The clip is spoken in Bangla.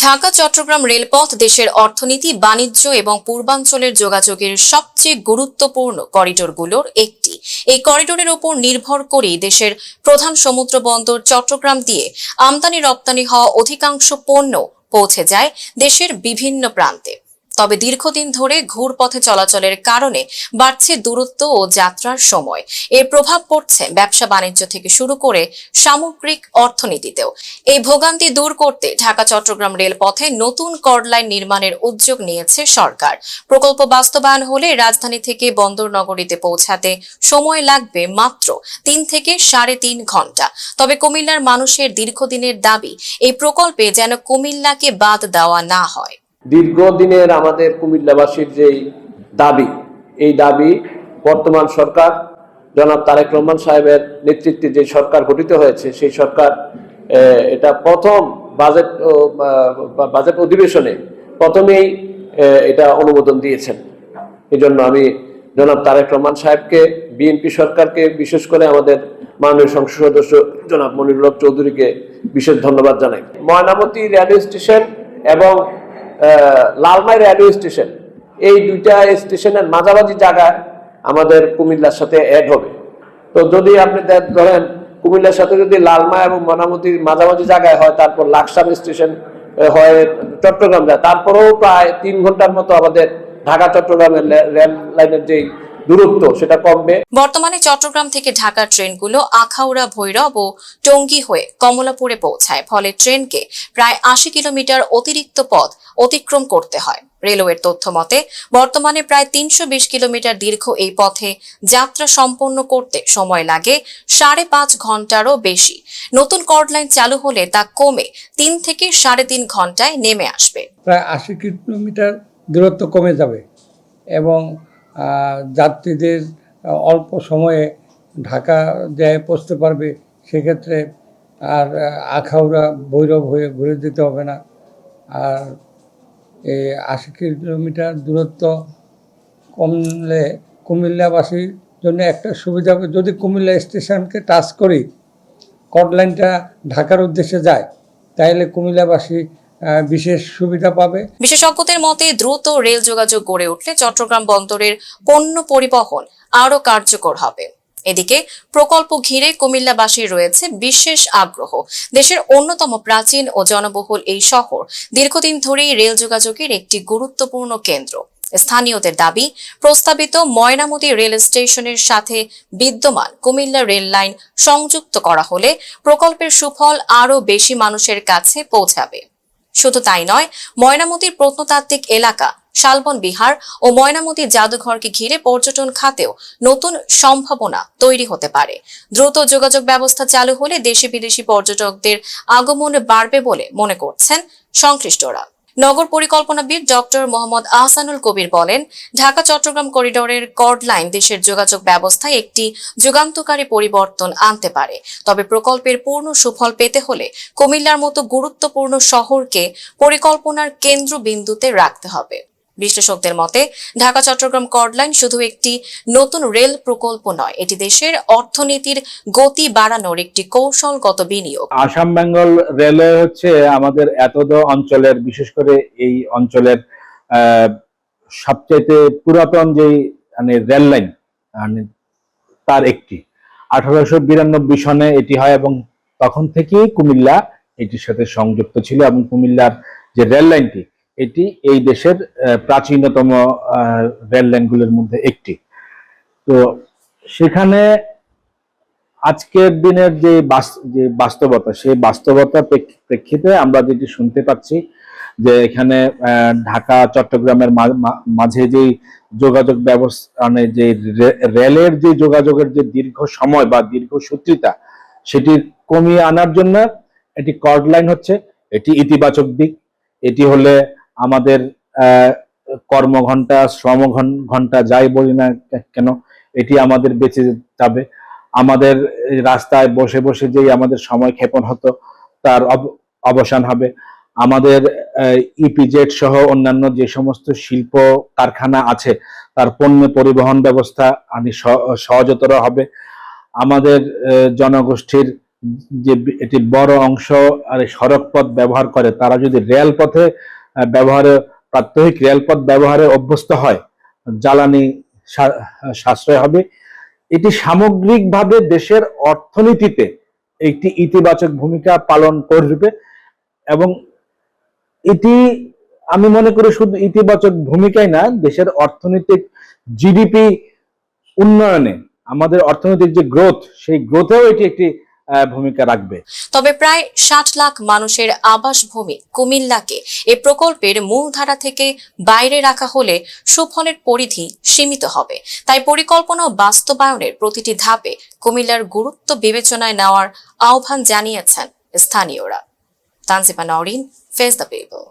ঢাকা চট্টগ্রাম রেলপথ দেশের অর্থনীতি, বাণিজ্য এবং পূর্বাঞ্চলের যোগাযোগের সবচেয়ে গুরুত্বপূর্ণ করিডোরগুলোর একটি। এই করিডোরের উপর নির্ভর করেই দেশের প্রধান সমুদ্র বন্দর চট্টগ্রাম দিয়ে আমদানি রপ্তানি হওয়া অধিকাংশ পণ্য পৌঁছে যায় দেশের বিভিন্ন প্রান্তে। তবে দীর্ঘদিন ধরে ঘুরপথে চলাচলের কারণে বাড়ছে দূরত্ব ও যাত্রার সময়। এর প্রভাব পড়ছে ব্যবসা বাণিজ্য থেকে শুরু করে সামগ্রিক অর্থনীতিতেও। এই ভোগান্তি দূর করতে ঢাকা চট্টগ্রাম রেলপথে নতুন কর্ড লাইন নির্মাণের উদ্যোগ নিয়েছে সরকার। প্রকল্প বাস্তবায়ন হলে রাজধানী থেকে বন্দর নগরীতে পৌঁছাতে সময় লাগবে মাত্র 3 থেকে 3.5 ঘন্টা। তবে কুমিল্লার মানুষের দীর্ঘদিনের দাবি, এই প্রকল্পে যেন কুমিল্লাকে বাদ দেওয়া না হয়। দীর্ঘদিনের আমাদের কুমিল্লাবাসীর যে দাবি, এই দাবি বর্তমান সরকার জনাব তারেক রহমান সাহেবের নেতৃত্বে যে সরকার গঠিত হয়েছে, সেই সরকার এটা প্রথম বাজেট অধিবেশনে প্রথমেই এটা অনুমোদন দিয়েছেন। এই জন্য আমি জনাব তারেক রহমান সাহেবকে, বিএনপি সরকারকে, বিশেষ করে আমাদের মাননীয় সংসদ সদস্য জনাব মনিরুল হক চৌধুরীকে বিশেষ ধন্যবাদ জানাই। ময়নামতি রেলওয়ে স্টেশন এবং লালমাই রেলওয়ে স্টেশন, এই দুইটা স্টেশনের মাঝামাঝি জায়গায় আমাদের কুমিল্লার সাথে অ্যাড হবে। তো যদি আপনি ধরেন কুমিল্লার সাথে যদি লালমাই এবং ময়নামতির মাঝামাঝি জায়গায় হয়, তারপর লাকসাম স্টেশন হয় চট্টগ্রাম যায়, তারপরেও প্রায় 3 ঘন্টার মতো আমাদের ঢাকা চট্টগ্রামের রেল লাইনের যে দূরত্ব সেটা কমবে। বর্তমানে চট্টগ্রাম থেকে ঢাকার ট্রেনগুলো আখাউড়া, ভৈরব ও টঙ্গী হয়ে কমলাপুরে পৌঁছায়। ফলে ট্রেনকে প্রায় 80 কিলোমিটার অতিরিক্ত পথ অতিক্রম করতে হয়। রেলওয়ের তথ্য মতে বর্তমানে প্রায় 320 কিলোমিটার দীর্ঘ এই পথে যাত্রা সম্পন্ন করতে সময় লাগে 5.5 ঘন্টারও বেশি। নতুন কর্ড লাইন চালু হলে তা কমে 3 থেকে 3.5 ঘন্টায় নেমে আসবে। প্রায় 80 কিলোমিটার দূরত্ব কমে যাবে এবং যাত্রীদের অল্প সময়ে ঢাকা যায় পৌঁছতে পারবে। সেক্ষেত্রে আর আখাউড়া, ভৈরব হয়ে ঘুরে যেতে হবে না। আর এই 80 কিলোমিটার দূরত্ব কমলে কুমিল্লাবাসীর জন্য একটা সুবিধা হবে। যদি কুমিল্লা স্টেশনকে টাচ করি, কর্ড লাইনটা ঢাকার উদ্দেশ্যে যায়, তাহলে কুমিল্লাবাসী বিশেষ সুবিধা পাবে। বিশেষজ্ঞদের মতে দ্রুত রেল যোগাযোগ গড়ে উঠলে চট্টগ্রাম বন্দরের পণ্য পরিবহন আরো কার্যকর হবে। এদিকে প্রকল্প ঘিরে কুমিল্লাবাসীর রয়েছে বিশেষ আগ্রহ। দেশের অন্যতম প্রাচীন ও জনবহুল এই শহর দীর্ঘদিন ধরেই রেল যোগাযোগের একটি গুরুত্বপূর্ণ কেন্দ্র। স্থানীয়দের দাবি, প্রস্তাবিত ময়নামতি রেল স্টেশনের সাথে বিদ্যমান কুমিল্লা রেল লাইন সংযুক্ত করা হলে প্রকল্পের সুফল আরো বেশি মানুষের কাছে পৌঁছাবে। শুধু তাই নয়, ময়নামতির প্রত্নতাত্ত্বিক এলাকা, শালবন বিহার ও ময়নামতি জাদুঘরকে ঘিরে পর্যটন খাতেও নতুন সম্ভাবনা তৈরি হতে পারে। দ্রুত যোগাযোগ ব্যবস্থা চালু হলে দেশি বিদেশি পর্যটকদের আগমন বাড়বে বলে মনে করছেন সংশ্লিষ্টরা। নগর পরিকল্পনাবিদ ডক্টর মোহাম্মদ আহসানুল কবির বলেন, ঢাকা চট্টগ্রাম করিডোরের কর্ড লাইন দেশের যোগাযোগ ব্যবস্থায় একটি যুগান্তকারী পরিবর্তন আনতে পারে। তবে প্রকল্পের পূর্ণ সুফল পেতে হলে কুমিল্লার মতো গুরুত্বপূর্ণ শহরকে পরিকল্পনার কেন্দ্রবিন্দুতে রাখতে হবে। বিশ্লেষকদের মতে ঢাকা চট্টগ্রাম কর্ড লাইন শুধু একটি নতুন রেল প্রকল্প নয়, এটি দেশের অর্থনীতির গতি বাড়ানোর একটি কৌশলগত বিনিয়োগ। আসাম বেঙ্গল রেলওয়ে হচ্ছে আমাদের এতদ অঞ্চলের, বিশেষ করে এই অঞ্চলের সবচেয়ে পুরাতন যে রেল লাইন তার একটি। 1892 সনে এটি হয় এবং তখন থেকেই কুমিল্লা এটির সাথে সংযুক্ত ছিল এবং কুমিল্লার যে রেল লাইনটি, এটি এই দেশের প্রাচীনতম রেল লাইনগুলোর মধ্যে একটি। তো সেখানে আজকের দিনের যে বাস্তবতা, সেই বাস্তবতার প্রেক্ষিতে আমরা যেটি শুনতে পাচ্ছি যে এখানে ঢাকা চট্টগ্রামের মাঝে যে যোগাযোগ ব্যবস্থা, যে রেলের যে যোগাযোগের যে দীর্ঘ সময় বা দীর্ঘ সূত্রিতা, সেটি কমিয়ে আনার জন্য এটি কর্ড লাইন হচ্ছে, এটি ইতিবাচক দিক। এটি হলে আমাদের কর্মঘণ্টা, শ্রম ঘন্টা যাই বলি না কেন, এটি আমাদের বেঁচে যাবে। আমাদের রাস্তায় বসে বসে যেই আমাদের সময় ক্ষেপণ হতো, তার অবসান হবে। আমাদের ইপিজেড সহ অন্যান্য যে সমস্ত শিল্প কারখানা আছে, তার পণ্য পরিবহন ব্যবস্থা সহজতর হবে। আমাদের জনগোষ্ঠীর যে এটি বড় অংশ আর সড়ক পথ ব্যবহার করে, তারা যদি রেলপথে ব্যবহারে প্রাত্যহিক রেলপথ ব্যবহারে অভ্যস্ত হয়, জ্বালানি সাশ্রয় হবে। এটি সামগ্রিকভাবে দেশের অর্থনীতিতে একটি ইতিবাচক ভূমিকা পালন করবে এবং এটি আমি মনে করি শুধু ইতিবাচক ভূমিকাই না, দেশের অর্থনৈতিক জিডিপি উন্নয়নে, আমাদের অর্থনৈতিক যে গ্রোথ, সেই গ্রোথেও এটি একটি ভূমিকা রাখবে। তবে প্রায় 60 লাখ মানুষের আবাসভূমি কুমিল্লাকে এ প্রকল্পের মূলধারা থেকে বাইরে রাখা হলে সুফলের পরিধি সীমিত হবে। তাই পরিকল্পনা ও বাস্তবায়নের প্রতিটি ধাপে কুমিল্লার গুরুত্ব বিবেচনায় নেওয়ার আহ্বান জানিয়েছেন স্থানীয়রা। Tanjima Nowrin, face the people.